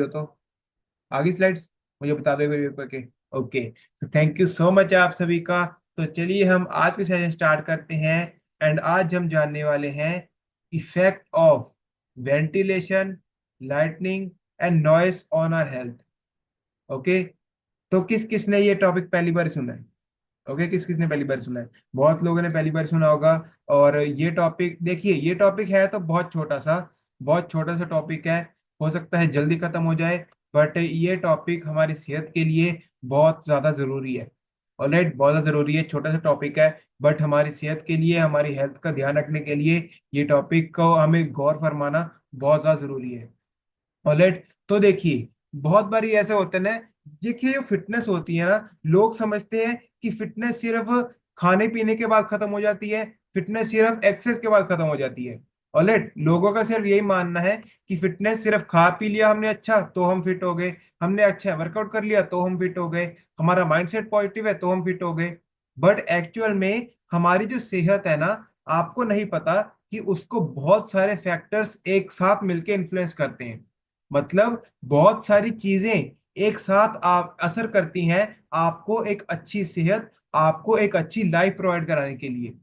हो तो आगे स्लाइड्स मुझे बता दो एक बार के। ओके, तो थैंक यू सो मच आप सभी का। तो चलिए हम आज के सेशन स्टार्ट करते हैं। एंड आज हम जानने वाले हैं effect of ventilation, lightning and noise on our health. Okay, तो किस किस ने ये टॉपिक पहली बार सुना है? ओके, किस किस ने पहली बार सुना है? बहुत लोगों ने पहली बार सुना होगा। और ये टॉपिक देखिए, ये टॉपिक है तो बहुत छोटा सा टॉपिक है। हो सकता है जल्दी खत्म हो जाए, बट ये टॉपिक हमारी सेहत के लिए बहुत ज्यादा जरूरी है। ऑलराइट, बहुत ज्यादा जरूरी है। छोटा सा टॉपिक है, बट हमारी सेहत के लिए, हमारी हेल्थ का ध्यान रखने के लिए ये टॉपिक को हमें गौर फरमाना बहुत ज्यादा जरूरी है। ऑलराइट, तो देखिए, बहुत बारी ऐसे होते हैं ना। देखिए, जो फिटनेस होती है ना, लोग समझते हैं कि फिटनेस सिर्फ खाने पीने के बाद खत्म हो जाती है, फिटनेस सिर्फ एक्सरसाइज के बाद खत्म हो जाती है। ऑलराइट, लोगों का सिर्फ यही मानना है कि फिटनेस सिर्फ खा पी लिया हमने अच्छा तो हम फिट हो गए, हमने अच्छा वर्कआउट कर लिया तो हम फिट हो गए, हमारा माइंडसेट पॉजिटिव है तो हम फिट हो गए। बट एक्चुअल में हमारी जो सेहत है ना, आपको नहीं पता कि उसको बहुत सारे फैक्टर्स एक साथ मिलकर इन्फ्लुएंस करते हैं। मतलब बहुत सारी चीजें एक साथ आप असर करती हैं आपको एक अच्छी सेहत, आपको एक अच्छी लाइफ प्रोवाइड कराने के लिए।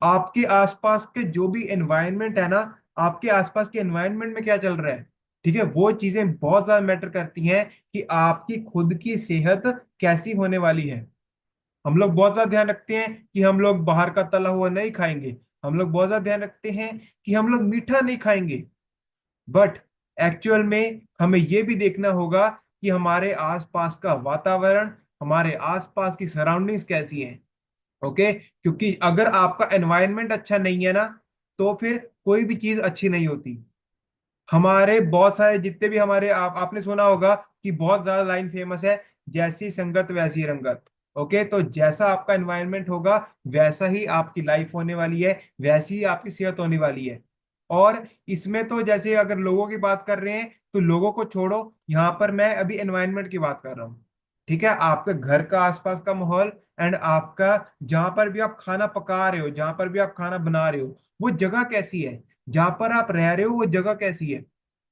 आपके आसपास के जो भी एनवायरनमेंट है ना, आपके आसपास के एनवायरनमेंट में क्या चल रहा है, ठीक है, वो चीजें बहुत ज्यादा मैटर करती हैं कि आपकी खुद की सेहत कैसी होने वाली है। हम लोग बहुत ज्यादा ध्यान रखते हैं कि हम लोग बाहर का तला हुआ नहीं खाएंगे, हम लोग बहुत ज्यादा ध्यान रखते हैं कि हम लोग मीठा नहीं खाएंगे। बट एक्चुअल में हमें यह भी देखना होगा कि हमारे आसपास का वातावरण, हमारे आसपास की सराउंडिंग्स कैसी हैं। ओके, क्योंकि अगर आपका एनवायरनमेंट अच्छा नहीं है ना, तो फिर कोई भी चीज अच्छी नहीं होती। हमारे बहुत सारे जितने भी हमारे आपने सुना होगा कि बहुत ज्यादा लाइन फेमस है, जैसी संगत वैसी रंगत। ओके, तो जैसा आपका एनवायरनमेंट होगा वैसा ही आपकी लाइफ होने वाली है, वैसी ही आपकी सेहत होने वाली है। और इसमें तो जैसे अगर लोगों की बात कर रहे हैं तो लोगों को छोड़ो, यहाँ पर मैं अभी एनवायरनमेंट की बात कर रहा हूँ। ठीक है, आपके घर का आसपास का माहौल एंड आपका जहां पर भी आप खाना पका रहे हो, जहां पर भी आप खाना बना रहे हो, वो जगह कैसी है, जहां पर आप रह रहे हो वो जगह कैसी है,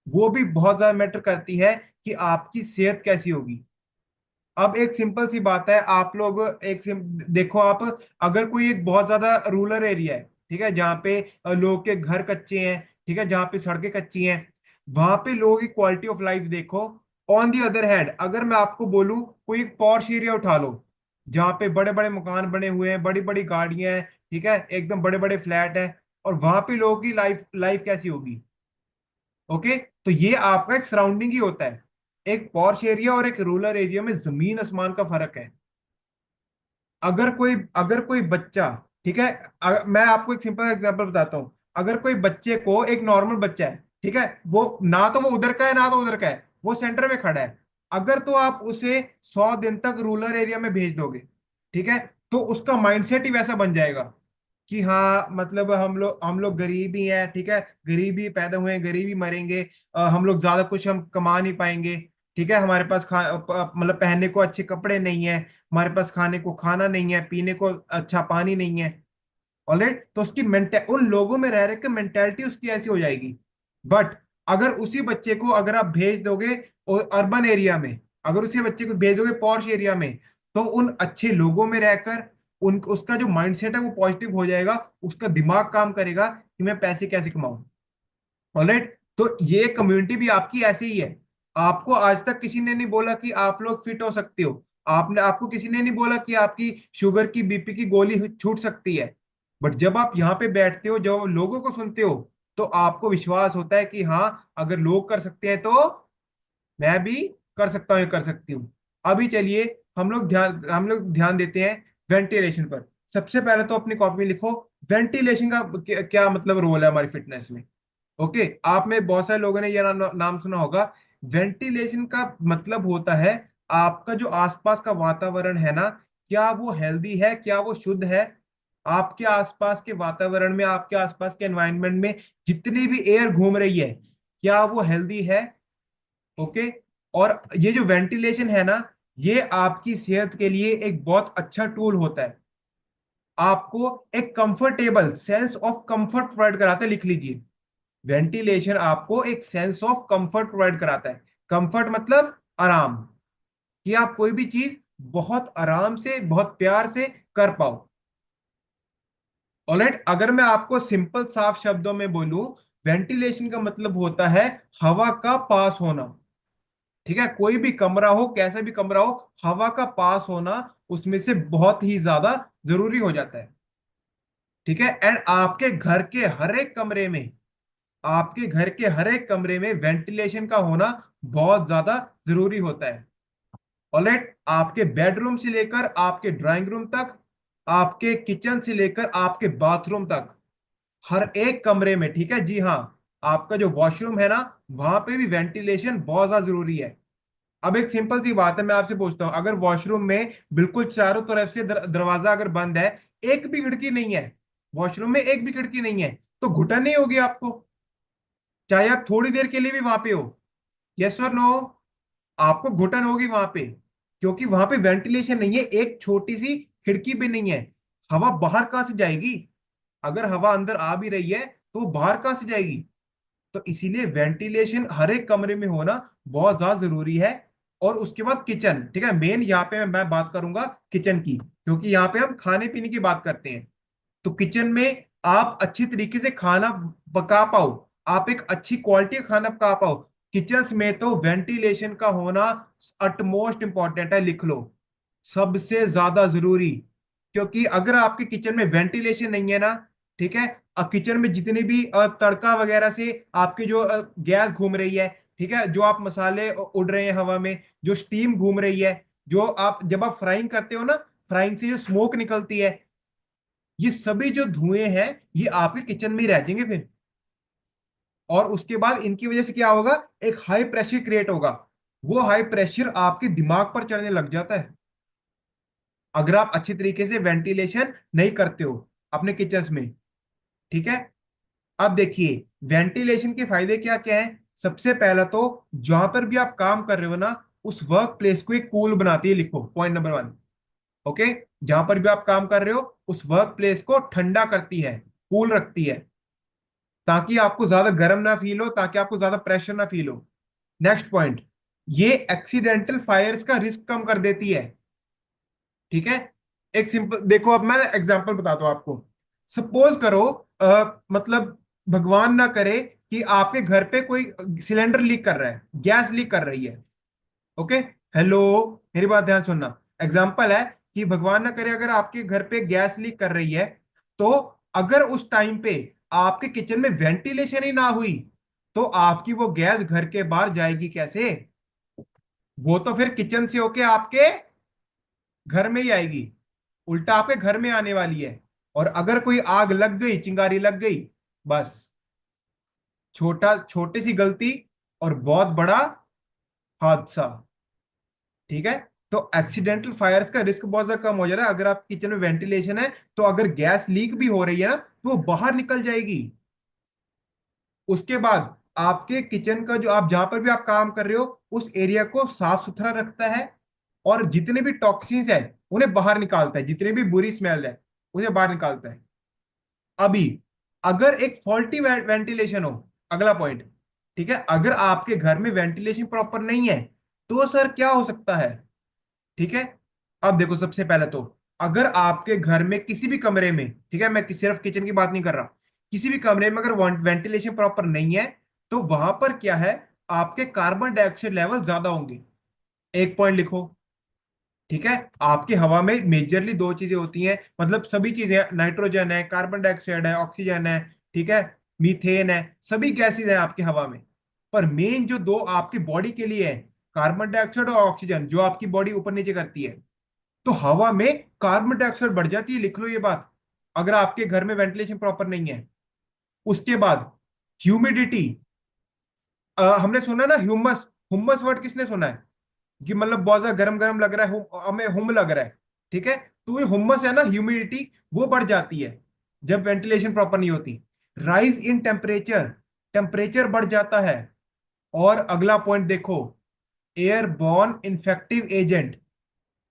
वो भी बहुत ज्यादा मैटर करती है कि आपकी सेहत कैसी होगी। अब एक सिंपल सी बात है, आप लोग देखो आप, अगर कोई एक बहुत ज्यादा रूरल एरिया है, ठीक है, जहाँ पे लोगों के घर कच्चे हैं, ठीक है, जहाँ पे सड़कें कच्ची हैं, वहां पे लोगों की क्वालिटी ऑफ लाइफ देखो। ऑन दी अदर हैंड, अगर मैं आपको बोलूं कोई एक पॉश एरिया उठा लो, जहाँ पे बड़े बड़े मकान बने हुए हैं, बड़ी बड़ी गाड़ियां हैं, ठीक है, एकदम बड़े बड़े फ्लैट है, और वहां पे लोगों की लाइफ लाइफ कैसी होगी? ओके, तो ये आपका एक सराउंडिंग ही होता है। एक पॉर्श एरिया और एक रूरल एरिया में जमीन आसमान का फर्क है। अगर कोई बच्चा, ठीक है, मैं आपको एक सिंपल एग्जांपल बताता हूँ। अगर कोई बच्चे को, एक नॉर्मल बच्चा है, ठीक है, वो ना तो वो उधर का है ना तो उधर का है, वो सेंटर में खड़ा है। अगर तो आप उसे 100 दिन तक रूरल एरिया में भेज दोगे, ठीक है, तो उसका माइंडसेट ही वैसा बन जाएगा कि हाँ, मतलब हम लोग गरीब ही हैं, ठीक है, गरीब ही पैदा हुए हैं, गरीब ही मरेंगे। हम लोग ज्यादा कुछ हम कमा नहीं पाएंगे, ठीक है, हमारे पास मतलब पहनने को अच्छे कपड़े नहीं है, हमारे पास खाने को खाना नहीं है, पीने को अच्छा पानी नहीं है। ऑलराइट, तो उसकी मेंटे उन लोगों में रह रहे के मेंटेलिटी उसकी ऐसी हो जाएगी। बट अगर उसी बच्चे को अगर आप भेज दोगे अर्बन एरिया में, अगर उसी बच्चे को भेज दोगे पॉश एरिया में, तो उन अच्छे लोगों में रहकर उन उसका जो माइंडसेट है वो पॉजिटिव हो जाएगा, उसका दिमाग काम करेगा कि मैं पैसे कैसे कमाऊं। ऑलराइट, तो ये कम्युनिटी भी आपकी ऐसे ही है। आपको आज तक किसी ने नहीं बोला कि आप लोग फिट हो सकते हो, आपको किसी ने नहीं बोला कि आपकी शुगर की बीपी की गोली छूट सकती है। बट जब आप यहाँ पे बैठते हो, जब लोगों को सुनते हो, तो आपको विश्वास होता है कि हाँ, अगर लोग कर सकते हैं तो मैं भी कर सकता हूँ, ये कर सकती हूँ। अभी चलिए हम लोग ध्यान देते हैं वेंटिलेशन पर। सबसे पहले तो अपनी कॉपी में लिखो, वेंटिलेशन का क्या मतलब रोल है हमारी फिटनेस में। ओके, आप में बहुत सारे लोगों ने यह नाम सुना होगा। वेंटिलेशन का मतलब होता है आपका जो आसपास का वातावरण है ना, क्या वो हेल्दी है, क्या वो शुद्ध है। आपके आसपास के वातावरण में, आपके आसपास के एनवायरनमेंट में जितनी भी एयर घूम रही है, क्या वो हेल्दी है? ओके, और ये जो वेंटिलेशन है ना, ये आपकी सेहत के लिए एक बहुत अच्छा टूल होता है। आपको एक comfortable sense of comfort provide कराता है, लिख लीजिए। वेंटिलेशन आपको एक सेंस ऑफ कंफर्ट प्रोवाइड कराता है। कंफर्ट मतलब आराम, कि आप कोई भी चीज बहुत आराम से बहुत प्यार से कर पाओ। ऑलराइट, अगर मैं आपको सिंपल साफ शब्दों में बोलूं, वेंटिलेशन का मतलब होता है हवा का पास होना। ठीक है, कोई भी कमरा हो, कैसा भी कमरा हो, हवा का पास होना उसमें से बहुत ही ज्यादा जरूरी हो जाता है। ठीक है, एंड आपके घर के हर एक कमरे में, आपके घर के हर एक कमरे में वेंटिलेशन का होना बहुत ज्यादा जरूरी होता है। ऑलराइट, आपके बेडरूम से लेकर आपके ड्राइंग रूम तक, आपके किचन से लेकर आपके बाथरूम तक, हर एक कमरे में, ठीक है जी हाँ, आपका जो वॉशरूम है ना, वहां पे भी वेंटिलेशन बहुत ज्यादा जरूरी है। अब एक सिंपल सी बात है, मैं आपसे पूछता हूं, अगर वॉशरूम में बिल्कुल चारों तरफ से दरवाजा अगर बंद है, एक भी खिड़की नहीं है, वॉशरूम में एक भी खिड़की नहीं है, तो घुटन नहीं होगी आपको, चाहे आप थोड़ी देर के लिए भी वहां पे हो? यस और नो? आपको घुटन होगी वहां पे, क्योंकि वहां पे वेंटिलेशन नहीं है, एक छोटी सी खिड़की भी नहीं है। हवा बाहर कहां से जाएगी? अगर हवा अंदर आ भी रही है तो वो बाहर कहां से जाएगी? तो इसीलिए वेंटिलेशन हर एक कमरे में होना बहुत ज्यादा जरूरी है। और उसके बाद किचन, ठीक है, मेन यहाँ पे मैं बात करूंगा किचन की, क्योंकि यहाँ पे हम खाने पीने की बात करते हैं। तो किचन में आप अच्छी तरीके से खाना पका पाओ, आप एक अच्छी क्वालिटी का खाना पका पाओ, किचन में तो वेंटिलेशन का होना अटमोस्ट इंपॉर्टेंट है, लिख लो, सबसे ज्यादा जरूरी। क्योंकि अगर आपके किचन में वेंटिलेशन नहीं है ना, ठीक है, किचन में जितने भी तड़का वगैरह से आपकी जो गैस घूम रही है, ठीक है, जो आप मसाले उड़ रहे हैं हवा में, जो स्टीम घूम रही है, जो आप जब आप फ्राइंग करते हो ना, फ्राइंग से जो स्मोक निकलती है, ये सभी जो धुएं हैं, ये आपके किचन में ही रह जाएंगे फिर। और उसके बाद इनकी वजह से क्या होगा, एक हाई प्रेशर क्रिएट होगा। वो हाई प्रेशर आपके दिमाग पर चढ़ने लग जाता है अगर आप अच्छी तरीके से वेंटिलेशन नहीं करते हो अपने किचन में। ठीक है, अब देखिए वेंटिलेशन के फायदे क्या क्या है। सबसे पहला तो, जहां पर भी आप काम कर रहे हो ना, उस वर्क प्लेस को एक कूल बनाती है, लिखो पॉइंट नंबर 1। ओके, जहां पर भी आप काम कर रहे हो उस वर्क प्लेस को ठंडा करती है, कूल रखती है, ताकि आपको ज्यादा गर्म ना फील हो, ताकि आपको ज्यादा प्रेशर ना फील हो। नेक्स्ट पॉइंट, ये एक्सीडेंटल फायर्स का रिस्क कम कर देती है। ठीक है, एक सिंपल देखो, अब मैं एग्जांपल बताता हूं आपको। सपोज करो, मतलब भगवान ना करे कि आपके घर पे कोई सिलेंडर लीक कर रहा है, गैस लीक कर रही है। ओके, हेलो, मेरी बात ध्यान सुनना। एग्जांपल है कि भगवान ना करे अगर आपके घर पे गैस लीक कर रही है, तो अगर उस टाइम पे आपके किचन में वेंटिलेशन ही ना हुई, तो आपकी वो गैस घर के बाहर जाएगी कैसे? वो तो फिर किचन से होके आपके घर में ही आएगी, उल्टा आपके घर में आने वाली है। और अगर कोई आग लग गई, चिंगारी लग गई, बस, छोटी सी गलती और बहुत बड़ा हादसा। ठीक है, तो एक्सीडेंटल फायर्स का रिस्क बहुत ज्यादा कम हो जा रहा है अगर आप किचन में वेंटिलेशन है। तो अगर गैस लीक भी हो रही है ना, तो वो बाहर निकल जाएगी। उसके बाद आपके किचन का जो, आप जहां पर भी आप काम कर रहे हो, उस एरिया को साफ सुथरा रखता है, और जितने भी टॉक्सिन्स है उन्हें बाहर निकालता है, जितने भी बुरी स्मेल है उन्हें बाहर निकालता है। अभी अगर एक फॉल्टी वेंटिलेशन हो, अगला पॉइंट, ठीक है, अगर आपके घर में वेंटिलेशन प्रॉपर नहीं है, तो सर क्या हो सकता है? ठीक है, अब देखो, सबसे पहले तो, अगर आपके घर में किसी भी कमरे में, ठीक है, मैं सिर्फ किचन की बात नहीं कर रहा, किसी भी कमरे में अगर वेंटिलेशन प्रॉपर नहीं है, तो वहां पर क्या है, आपके कार्बन डाइऑक्साइड लेवल ज्यादा होंगे। एक पॉइंट लिखो। ठीक है, आपकी हवा में मेजरली दो चीजें होती हैं, मतलब सभी चीजें, नाइट्रोजन है, कार्बन डाइऑक्साइड है, ऑक्सीजन है, ठीक है, मीथेन है, सभी गैसेज है आपकी हवा में। पर मेन जो दो आपकी बॉडी के लिए है, कार्बन डाइऑक्साइड और ऑक्सीजन, जो आपकी बॉडी ऊपर नीचे करती है। तो हवा में कार्बन डाइऑक्साइड बढ़ जाती है, लिख लो ये बात, अगर आपके घर में वेंटिलेशन प्रॉपर नहीं है। उसके बाद ह्यूमिडिटी, हमने सुना ना ह्यूमस, हुमस वर्ड किसने सुना है? कि मतलब बहुत ज्यादा गर्म गर्म लग रहा है, हमें हुम लग रहा है। ठीक है, तो ये हुमस है ना, ह्यूमिडिटी, वो बढ़ जाती है जब वेंटिलेशन प्रॉपर नहीं होती। राइज इन टेम्परेचर, टेम्परेचर बढ़ जाता है। और अगला पॉइंट देखो, एयरबॉर्न इन्फेक्टिव एजेंट।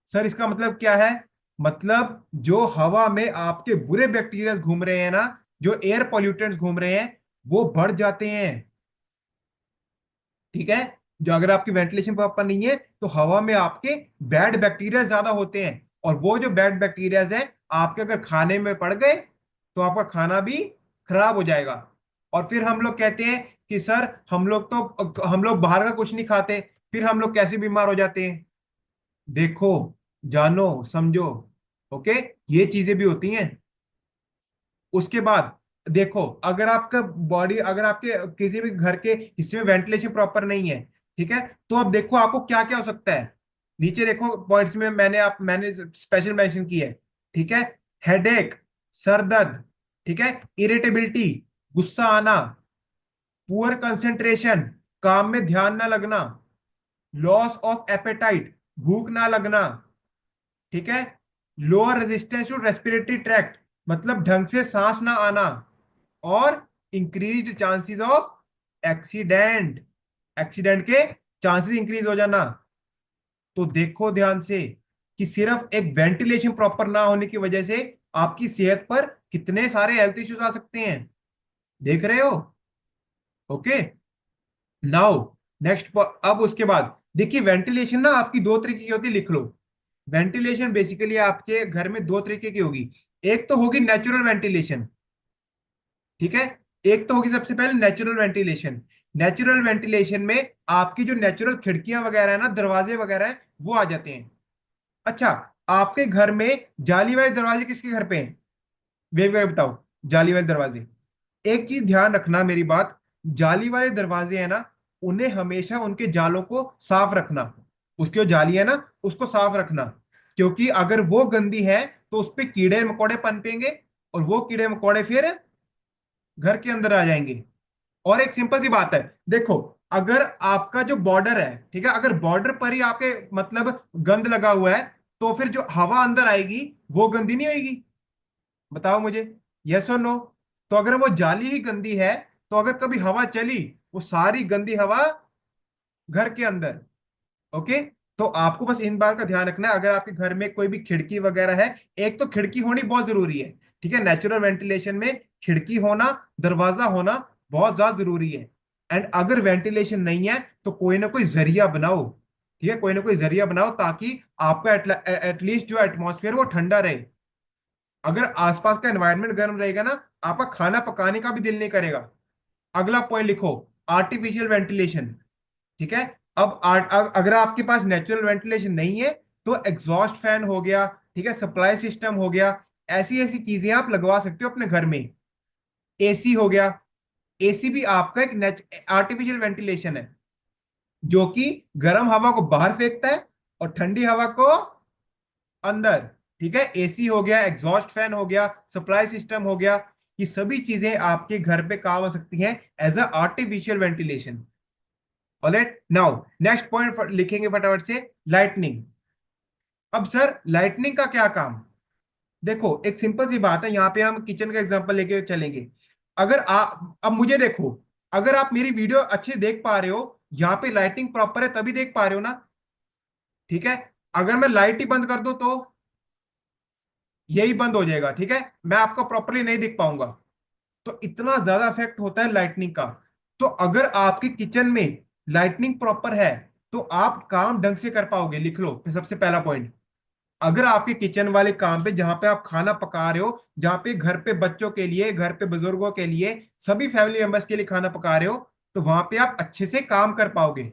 सर इसका मतलब क्या है? मतलब जो हवा में आपके बुरे बैक्टीरिया घूम रहे हैं ना, जो एयर पॉल्यूटेंट्स घूम रहे हैं, वो बढ़ जाते हैं। ठीक है, जो अगर आपकी वेंटिलेशन प्रॉपर नहीं है तो हवा में आपके बैड बैक्टीरिया ज्यादा होते हैं, और वो जो बैड बैक्टीरियाज हैं आपके अगर खाने में पड़ गए तो आपका खाना भी खराब हो जाएगा। और फिर हम लोग कहते हैं कि सर हम लोग बाहर का कुछ नहीं खाते, फिर हम लोग कैसे बीमार हो जाते हैं। देखो, जानो, समझो। ओके, ये चीजें भी होती हैं। उसके बाद देखो, अगर आपका बॉडी, अगर आपके किसी भी घर के हिस्से में वेंटिलेशन प्रॉपर नहीं है, ठीक है, तो अब देखो आपको क्या क्या हो सकता है। नीचे देखो पॉइंट्स में मैंने स्पेशल मेंशन की है। ठीक है, हेडेक, सर दर्द, ठीक है, इरिटेबिलिटी, गुस्सा आना, पुअर कंसंट्रेशन, काम में ध्यान ना लगना, लॉस ऑफ एपेटाइट, भूख ना लगना, ठीक है, lower resistance to respiratory tract, मतलब ढंग से सांस ना आना, और increased chances of accident, accident के चांसेस इंक्रीज हो जाना। तो देखो ध्यान से कि सिर्फ एक वेंटिलेशन प्रॉपर ना होने की वजह से आपकी सेहत पर कितने सारे हेल्थ इश्यूज आ सकते हैं। देख रहे हो? Okay, now next. अब उसके बाद देखिए, वेंटिलेशन ना आपकी दो तरीके की होती है, लिख लो। वेंटिलेशन बेसिकली आपके घर में दो तरीके की होगी। एक तो होगी नेचुरल वेंटिलेशन, ठीक है। एक तो होगी सबसे पहले नेचुरल वेंटिलेशन। नेचुरल वेंटिलेशन में आपकी जो नेचुरल खिड़कियां वगैरह है ना, दरवाजे वगैरह है, वो आ जाते हैं। अच्छा, आपके घर में जाली वाले दरवाजे किसके घर पे हैं? वे वगैरह बताओ। जाली वाले दरवाजे, एक चीज ध्यान रखना मेरी बात, जाली वाले दरवाजे है ना, उन्हें हमेशा उनके जालों को साफ रखना। उसकी जो जाली है ना, उसको साफ रखना, क्योंकि अगर वो गंदी है तो उस पे कीड़े मकोड़े पनपेंगे, और वो कीड़े मकोड़े फिर घर के अंदर आ जाएंगे। और एक सिंपल सी बात है, देखो, अगर आपका जो बॉर्डर है, ठीक है, अगर बॉर्डर पर ही आपके मतलब गंद लगा हुआ है, तो फिर जो हवा अंदर आएगी वो गंदी नहीं होगी? बताओ मुझे, यस और नो? तो अगर वो जाली ही गंदी है, तो अगर कभी हवा चली, वो सारी गंदी हवा घर के अंदर। ओके, तो आपको बस इन बात का ध्यान रखना है, अगर आपके घर में कोई भी खिड़की वगैरह है, एक तो खिड़की होनी बहुत जरूरी है, ठीक है, नेचुरल वेंटिलेशन में खिड़की होना, दरवाजा होना बहुत ज्यादा जरूरी है। एंड अगर वेंटिलेशन नहीं है तो कोई ना कोई जरिया बनाओ, ठीक है, कोई ना कोई जरिया बनाओ, ताकि आपका एटलीस्ट जो एटमॉस्फेयर वो ठंडा रहे। अगर आसपास का एनवायरनमेंट गर्म रहेगा ना, आपका खाना पकाने का भी दिल नहीं करेगा। अगला पॉइंट लिखो, आर्टिफिशियल वेंटिलेशन, ठीक है। अब अगर आपके पास नेचुरल वेंटिलेशन नहीं है, तो एग्जॉस्ट फैन हो गया, ठीक है, सप्लाई सिस्टम हो गया, ऐसी ऐसी चीजें आप लगवा सकते हो अपने घर में। एसी हो गया, एसी भी आपका एक आर्टिफिशियल वेंटिलेशन है, जो कि गर्म हवा को बाहर फेंकता है और ठंडी हवा को अंदर। ठीक है, एसी हो गया, एग्जॉस्ट फैन हो गया, सप्लाई सिस्टम हो गया, ये सभी चीजें आपके घर पे काम आ सकती हैं as a artificial ventilation. Alright, now next point लिखेंगे फटाफट से, लाइटनिंग। अब सर लाइटनिंग का क्या काम? देखो, एक सिंपल सी बात है, यहाँ पे हम किचन का एग्जांपल लेके चलेंगे। अगर आप अब मुझे देखो, अगर आप मेरी वीडियो अच्छे देख पा रहे हो, यहाँ पे लाइटिंग प्रॉपर है तभी देख पा रहे हो ना, ठीक है। अगर मैं लाइट ही बंद कर दूं तो यही बंद हो जाएगा, ठीक है, मैं आपको प्रॉपरली नहीं दिख पाऊंगा। तो इतना ज्यादा इफेक्ट होता है लाइटनिंग का। तो अगर आपके किचन में लाइटनिंग प्रॉपर है तो आप काम ढंग से कर पाओगे। लिख लो सबसे पहला पॉइंट, अगर आपके किचन वाले काम पे, जहां पे आप खाना पका रहे हो, जहां पे घर पे बच्चों के लिए, घर पे बुजुर्गों के लिए, सभी फैमिली मेंबर्स के लिए खाना पका रहे हो, तो वहां पे आप अच्छे से काम कर पाओगे।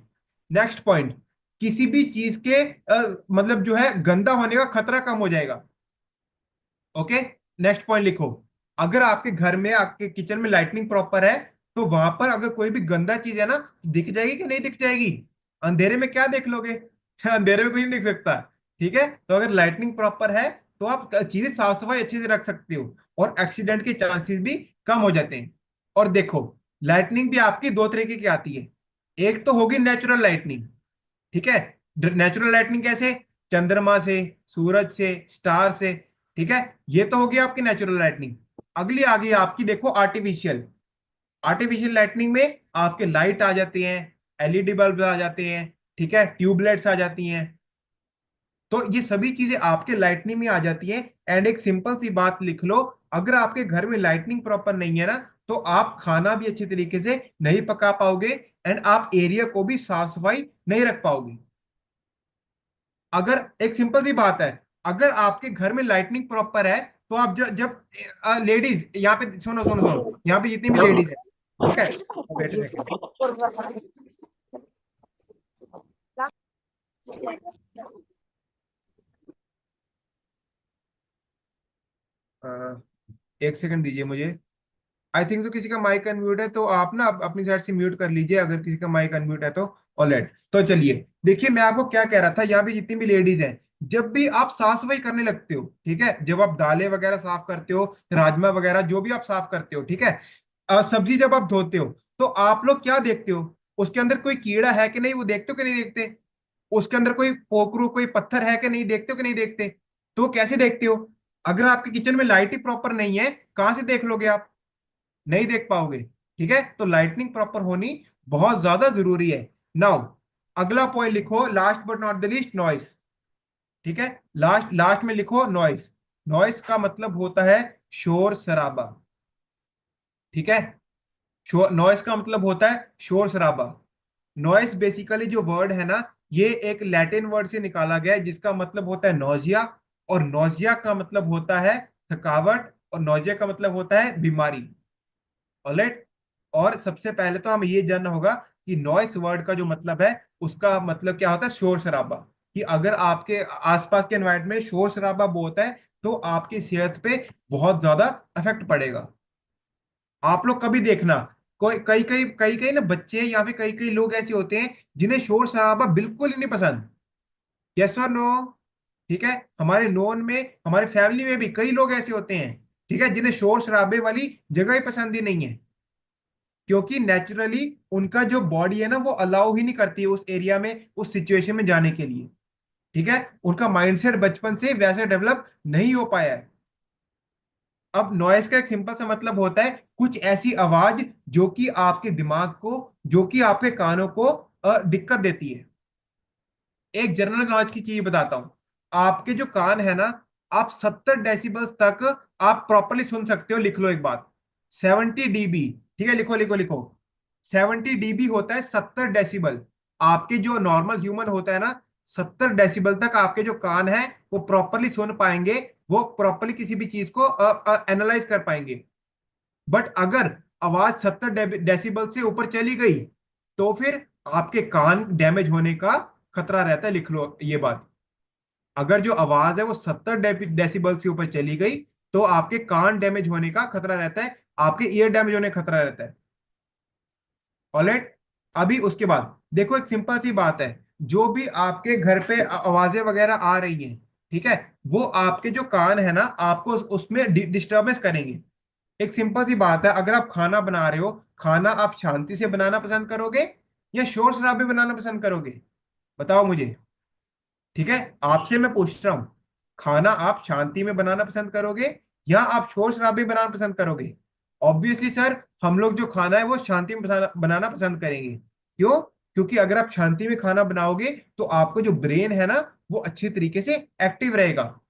नेक्स्ट पॉइंट, किसी भी चीज के मतलब जो है गंदा होने का खतरा कम हो जाएगा। ओके, नेक्स्ट पॉइंट लिखो, अगर आपके घर में, आपके किचन में लाइटनिंग प्रॉपर है, तो वहां पर अगर कोई भी गंदा चीज है ना, दिख जाएगी कि नहीं दिख जाएगी? अंधेरे में क्या देख लोगे? अंधेरे में कुछ नहीं दिख सकता। ठीक है, तो अगर लाइटनिंग प्रॉपर है तो आप चीजें साफ सफाई अच्छे से रख सकते हो, और एक्सीडेंट के चांसेस भी कम हो जाते हैं। और देखो, लाइटनिंग भी आपकी दो तरीके की आती है। एक तो होगी नेचुरल लाइटनिंग, ठीक है। नेचुरल लाइटनिंग कैसे? चंद्रमा से, सूरज से, स्टार से, ठीक है, ये तो होगी आपकी नेचुरल लाइटनिंग। अगली आ गई आपकी, देखो, आर्टिफिशियल। आर्टिफिशियल लाइटनिंग में आपके लाइट आ जाती हैं, एलईडी बल्ब आ जाते हैं, ठीक है, ट्यूबलाइट्स आ जाती हैं। तो ये सभी चीजें आपके लाइटनिंग में आ जाती हैं। एंड एक सिंपल सी बात लिख लो, अगर आपके घर में लाइटनिंग प्रॉपर नहीं है ना, तो आप खाना भी अच्छी तरीके से नहीं पका पाओगे, एंड आप एरिया को भी साफ सफाई नहीं रख पाओगे। अगर एक सिंपल सी बात है, अगर आपके घर में लाइटनिंग प्रॉपर है, तो आप जब लेडीज यहाँ पे सुनो सुनो सुनो, यहाँ पे जितनी भी लेडीज है, ठीक है, वेट सेकंड, एक सेकंड दीजिए मुझे। आई थिंक तो किसी का माइक अनम्यूट है, तो आप ना अपनी साइड से म्यूट कर लीजिए अगर किसी का माइक अनम्यूट है तो। ऑलराइट, तो चलिए देखिए, मैं आपको क्या कह रहा था, यहाँ पे जितनी भी लेडीज हैं, जब भी आप साफ सफाई करने लगते हो, ठीक है, जब आप दालें वगैरह साफ करते हो, राजमा वगैरह जो भी आप साफ करते हो, ठीक है, सब्जी जब आप धोते हो, तो आप लोग क्या देखते हो, उसके अंदर कोई कीड़ा है कि नहीं, वो देखते हो कि नहीं देखते? उसके अंदर कोई पोकरू, कोई पत्थर है कि नहीं, देखते हो कि नहीं देखते? तो कैसे देखते हो? अगर आपके किचन में लाइट ही प्रॉपर नहीं है, कहां से देख लोगे आप? नहीं देख पाओगे। ठीक है, तो लाइटनिंग प्रॉपर होनी बहुत ज्यादा जरूरी है। नाउ अगला पॉइंट लिखो, last but not the least, noise. ठीक है, लास्ट लास्ट में लिखो नॉइस। नॉइस का मतलब होता है शोर शराबा। ठीक है, शोर, नॉइस का मतलब होता है शोर शराबा। नॉइस बेसिकली जो वर्ड है ना, ये एक लैटिन वर्ड से निकाला गया है, जिसका मतलब होता है नोजिया। और नोजिया का मतलब होता है थकावट, और नोजिया का मतलब होता है बीमारी। ऑलराइट, और सबसे पहले तो हमें ये जानना होगा कि नॉइस वर्ड का जो मतलब है, उसका मतलब क्या होता है, शोर शराबा। कि अगर आपके आसपास के एनवायरनमेंट में शोर शराबा बहुत है, तो आपकी सेहत पे बहुत ज्यादा इफेक्ट पड़ेगा। आप लोग कभी देखना, कोई कई कई ना बच्चे या फिर कई कई लोग ऐसे होते हैं जिन्हें शोर शराबा बिल्कुल ही नहीं पसंद। यस और नो? ठीक है, हमारे नोन में, हमारे फैमिली में भी कई लोग ऐसे होते हैं, ठीक है, जिन्हें शोर शराबे वाली जगह ही पसंद ही नहीं है। क्योंकि नेचुरली उनका जो बॉडी है ना, वो अलाउ ही नहीं करती है उस एरिया में, उस सिचुएशन में जाने के लिए। ठीक है, उनका माइंडसेट बचपन से वैसे डेवलप नहीं हो पाया है। अब नॉइस का एक सिंपल सा मतलब होता है कुछ ऐसी आवाज जो कि आपके दिमाग को, जो कि आपके कानों को दिक्कत देती है। एक जनरल नॉलेज की चीज बताता हूं, आपके जो कान है ना, आप 70 डेसिबल्स तक आप प्रॉपरली सुन सकते हो। लिख लो एक बात, 70 dB। ठीक है, लिखो लिखो लिखो, 70 dB होता है 70 डेसिबल। आपके जो नॉर्मल ह्यूमन होता है ना, 70 डेसिबल तक आपके जो कान है वो प्रॉपरली सुन पाएंगे, वो प्रॉपरली किसी भी चीज को एनालाइज कर पाएंगे। बट अगर आवाज 70 डेसिबल से ऊपर चली गई, तो फिर आपके कान डैमेज होने का खतरा रहता है। लिख लो ये बात, अगर जो आवाज है वो 70 डेसिबल से ऊपर चली गई, तो आपके कान डैमेज होने का खतरा रहता है, आपके ईयर डैमेज होने का खतरा रहता है। ऑलराइट, अभी उसके बाद देखो, एक सिंपल सी बात है, जो भी आपके घर पे आवाजें वगैरह आ रही हैं, ठीक है, वो आपके जो कान है ना, आपको उसमें डिस्टरबेंस करेंगे। एक सिंपल सी बात है, अगर आप खाना बना रहे हो, खाना आप शांति से बनाना पसंद करोगे या शोर शराबे बनाना पसंद करोगे? बताओ मुझे। ठीक है, आपसे मैं पूछ रहा हूं, खाना आप शांति में बनाना पसंद करोगे या आप शोर शराबे बनाना पसंद करोगे? ऑब्वियसली सर, हम लोग जो खाना है वो शांति में बनाना पसंद करेंगे। क्यों? क्योंकि अगर आप शांति में खाना बनाओगे, तो आपका जो ब्रेन है ना, वो अच्छे तरीके से एक्टिव रहेगा,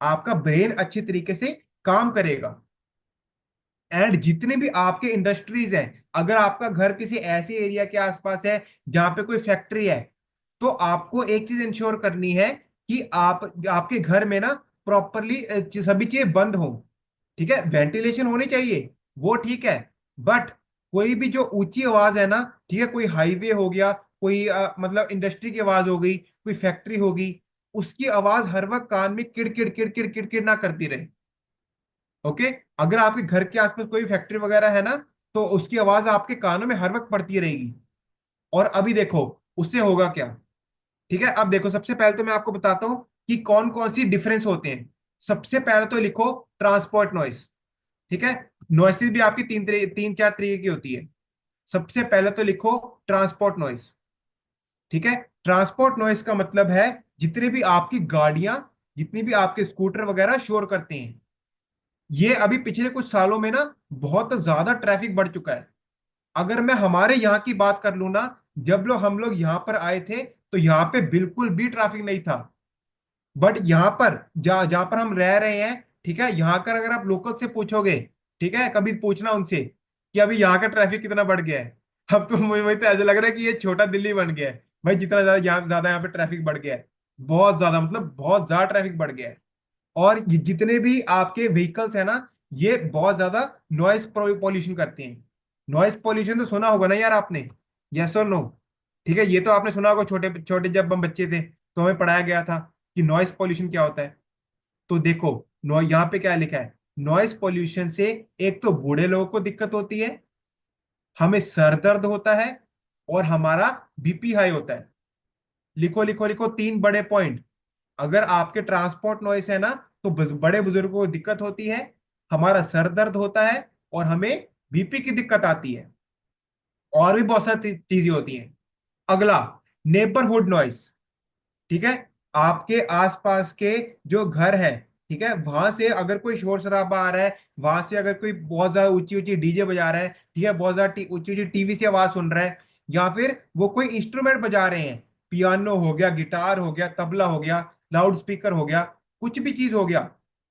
आपका ब्रेन अच्छे तरीके से काम करेगा। एंड जितने भी आपके इंडस्ट्रीज हैं, अगर आपका घर किसी ऐसे एरिया के आसपास है जहां पे कोई फैक्ट्री है, तो आपको एक चीज इंश्योर करनी है कि आप, आपके घर में ना प्रॉपरली सभी चीजें बंद हो। ठीक है, वेंटिलेशन होनी चाहिए, वो ठीक है, बट कोई भी जो ऊंची आवाज है ना, ठीक है, कोई हाईवे हो गया, कोई मतलब इंडस्ट्री की आवाज हो गई, कोई फैक्ट्री होगी, उसकी आवाज हर वक्त कान में किड़किड़ किड़किड़ किड़किड़ ना करती रहे। ओके, अगर आपके घर के आसपास कोई फैक्ट्री वगैरह है ना, तो उसकी आवाज आपके कानों में हर वक्त पड़ती रहेगी। और अभी देखो उससे होगा क्या। ठीक है, अब देखो, सबसे पहले तो मैं आपको बताता हूं कि कौन कौन सी डिफरेंस होते हैं। सबसे पहले तो लिखो ट्रांसपोर्ट नॉइस। ठीक है, नॉइसेस भी आपकी तीन चार तरीके की होती है। सबसे पहले तो लिखो ट्रांसपोर्ट नॉइस। ठीक है, ट्रांसपोर्ट नॉइस का मतलब है जितनी भी आपकी गाड़ियां, जितनी भी आपके स्कूटर वगैरह शोर करते हैं। ये अभी पिछले कुछ सालों में ना बहुत ज्यादा ट्रैफिक बढ़ चुका है। अगर मैं हमारे यहाँ की बात कर लूँ ना, जब हम लोग यहाँ पर आए थे, तो यहाँ पे बिल्कुल भी ट्रैफिक नहीं था। बट यहाँ पर जहाँ जहाँ पर हम रह रहे हैं, ठीक है, यहाँ कर अगर आप लोकल से पूछोगे, ठीक है, कभी पूछना उनसे कि अभी यहाँ का ट्रैफिक कितना बढ़ गया है, अब तो मुझे तो ऐसा लग रहा है कि ये छोटा दिल्ली बन गया है भाई, जितना ज्यादा यहाँ पे ट्रैफिक बढ़ गया है। बहुत ज्यादा, मतलब बहुत ज्यादा ट्रैफिक बढ़ गया है। और ये जितने भी आपके व्हीकल्स है ना, ये बहुत ज्यादा नॉइस पॉल्यूशन करते हैं। नॉइस पॉल्यूशन तो सुना होगा ना यार आपने, यस और नो? ठीक है, ये तो आपने सुना होगा, छोटे छोटे जब हम बच्चे थे तो हमें पढ़ाया गया था कि नॉइस पॉल्यूशन क्या होता है। तो देखो, यहाँ पे क्या लिखा है, नॉइस पॉल्यूशन से एक तो बूढ़े लोगों को दिक्कत होती है, हमें सर दर्द होता है, और हमारा बीपी हाई होता है। लिखो लिखो लिखो, तीन बड़े पॉइंट। अगर आपके ट्रांसपोर्ट नॉइस है ना, तो बड़े बुजुर्गों को दिक्कत होती है, हमारा सर दर्द होता है, और हमें बीपी की दिक्कत आती है, और भी बहुत सारी चीजें होती हैं। अगला, नेबरहुड नॉइस। ठीक है, आपके आसपास के जो घर है, ठीक है, वहां से अगर कोई शोर शराबा आ रहा है, वहां से अगर कोई बहुत ज्यादा ऊंची ऊंची डीजे बजा रहा है, ठीक है, बहुत ज्यादा ऊंची ऊंची टीवी से आवाज सुन रहा है, या फिर वो कोई इंस्ट्रूमेंट बजा रहे हैं, पियानो हो गया, गिटार हो गया, तबला हो गया, लाउड स्पीकर हो गया, कुछ भी चीज हो गया,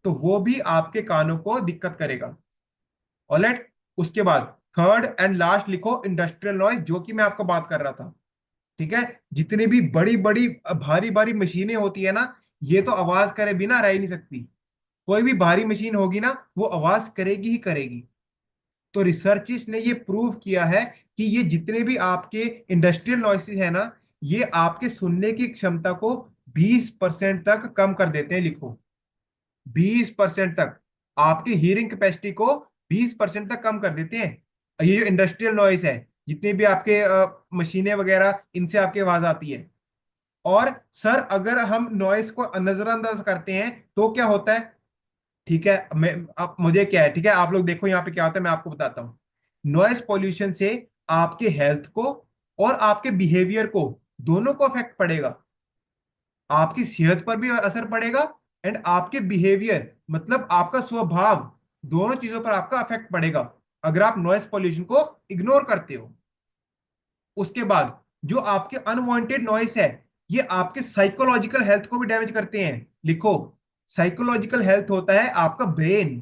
तो वो भी आपके कानों को दिक्कत करेगा। ऑलराइट, उसके बाद थर्ड एंड लास्ट लिखो, इंडस्ट्रियल नॉइज, जो कि मैं आपको बात कर रहा था। ठीक है, जितनी भी बड़ी बड़ी भारी भारी मशीनें होती है ना, ये तो आवाज करे बिना रह ही नहीं सकती। कोई भी भारी मशीन होगी ना, वो आवाज करेगी ही करेगी। तो रिसर्चिस्ट ने ये प्रूव किया है कि ये जितने भी आपके इंडस्ट्रियल नॉइसेस है ना, ये आपके सुनने की क्षमता को 20% तक कम कर देते हैं। लिखो, 20% तक आपकी हियरिंग कैपेसिटी को 20% तक कम कर देते हैं। ये जो इंडस्ट्रियल नॉइस है, जितने भी आपके मशीनें वगैरह, इनसे आपकी आवाज आती है। और सर, अगर हम नॉइस को नजरअंदाज करते हैं तो क्या होता है? ठीक है, मैं अब मुझे क्या है, ठीक है, आप लोग देखो यहाँ पे क्या होता है, मैं आपको बताता हूँ। नॉइस पॉल्यूशन से आपके हेल्थ को और आपके बिहेवियर को, दोनों को अफेक्ट पड़ेगा। आपकी सेहत पर भी असर पड़ेगा, एंड आपके बिहेवियर, मतलब आपका स्वभाव, दोनों चीजों पर आपका अफेक्ट पड़ेगा अगर आप नॉइस पॉल्यूशन को इग्नोर करते हो। उसके बाद जो आपके अनवांटेड नॉइस है, ये आपके साइकोलॉजिकल हेल्थ को भी डैमेज करते हैं। लिखो, साइकोलॉजिकल हेल्थ होता है आपका ब्रेन।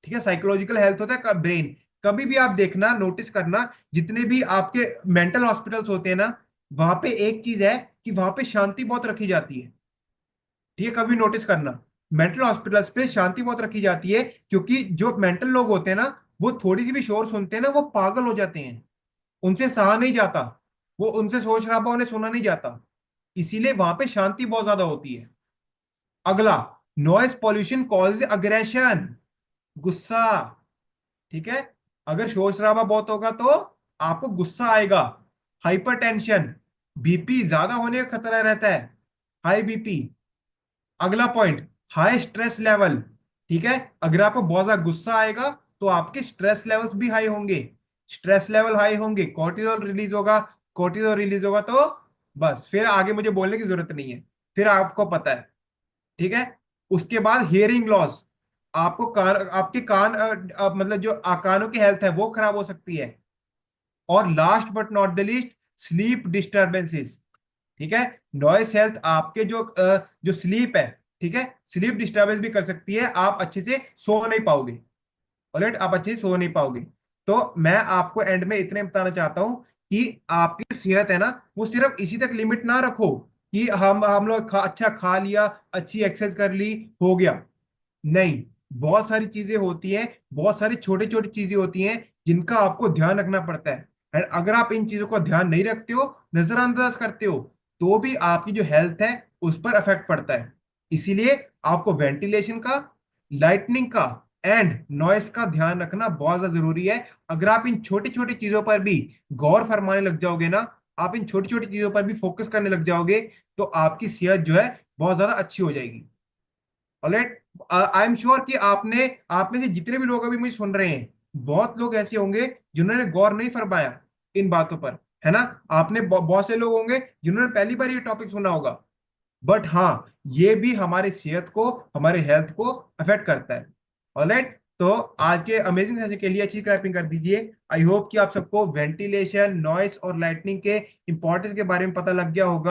ठीक है, साइकोलॉजिकल हेल्थ होता है ब्रेन। कभी भी आप देखना, नोटिस करना, जितने भी आपके मेंटल हॉस्पिटल्स होते हैं ना, वहां पे एक चीज है कि वहां पे शांति बहुत रखी जाती है। ठीक है, कभी नोटिस करना, मेंटल हॉस्पिटल्स पे शांति बहुत रखी जाती है, क्योंकि जो मेंटल लोग होते हैं ना, वो थोड़ी सी भी शोर सुनते हैं ना, वो पागल हो जाते हैं, उनसे सहा नहीं जाता, वो उनसे शोर शराबा उन्हें सुना नहीं जाता। इसीलिए वहां पे शांति बहुत ज्यादा होती है। अगला, नॉइस पॉल्यूशन कॉजेज अग्रेशन, गुस्सा। ठीक है, अगर शोर शराबा बहुत होगा तो आपको गुस्सा आएगा, हाइपर टेंशन, बीपी ज्यादा होने का खतरा रहता है, हाई बीपी। अगला पॉइंट, हाई स्ट्रेस लेवल। ठीक है, अगर आपको बहुत ज्यादा गुस्सा आएगा तो आपके स्ट्रेस लेवल्स भी हाई होंगे। स्ट्रेस लेवल हाई होंगे, कोर्टिजोल रिलीज होगा। कोर्टिजोल रिलीज होगा तो बस फिर आगे मुझे बोलने की जरूरत नहीं है, फिर आपको पता है। ठीक है, उसके बाद हियरिंग लॉस, आपको कान, आपके कान मतलब जो कानों की हेल्थ है वो खराब हो सकती है। और last but not the least, sleep disturbances. ठीक है, नॉइस हेल्थ आपके जो स्लीप है, ठीक है, स्लीप डिस्टर्बेंस भी कर सकती है, आप अच्छे से सो नहीं पाओगे। ऑलराइट, आप अच्छे से सो नहीं पाओगे। तो मैं आपको एंड में इतने बताना चाहता हूं कि आपकी सेहत है ना, वो सिर्फ इसी तक लिमिट ना रखो कि हम लोग अच्छा खा लिया, अच्छी एक्सरसाइज कर ली, हो गया। नहीं, बहुत सारी चीजें होती हैं, बहुत सारी छोटी छोटी चीजें होती हैं जिनका आपको ध्यान रखना पड़ता है। और अगर आप इन चीजों का ध्यान नहीं रखते हो, नजरअंदाज करते हो, तो भी आपकी जो हेल्थ है उस पर अफेक्ट पड़ता है। इसीलिए आपको वेंटिलेशन का, लाइटनिंग का एंड नॉइस का ध्यान रखना बहुत ज्यादा जरूरी है। अगर आप इन छोटी छोटी चीजों पर भी गौर फरमाने लग जाओगे ना, आप इन छोटी छोटी चीजों पर भी फोकस करने लग जाओगे, तो आपकी सेहत जो है बहुत ज्यादा अच्छी हो जाएगी। ऑलराइट, आई एम श्योर कि आपने, आप में से जितने भी लोग अभी मुझे सुन रहे हैं, बहुत लोग ऐसे होंगे जिन्होंने गौर नहीं फरमाया इन बातों पर, है ना? आपने बहुत से लोग होंगे जिन्होंने पहली बार ये टॉपिक सुना होगा। बट हाँ, ये भी हमारी सेहत को, हमारे हेल्थ को अफेक्ट करता है। ऑलराइट, तो आज के अमेजिंग सेशन के लिए अच्छी क्लैपिंग कर दीजिए। आई होप कि आप सबको वेंटिलेशन, नॉइस और लाइटनिंग के इंपॉर्टेंस के बारे में पता लग गया होगा।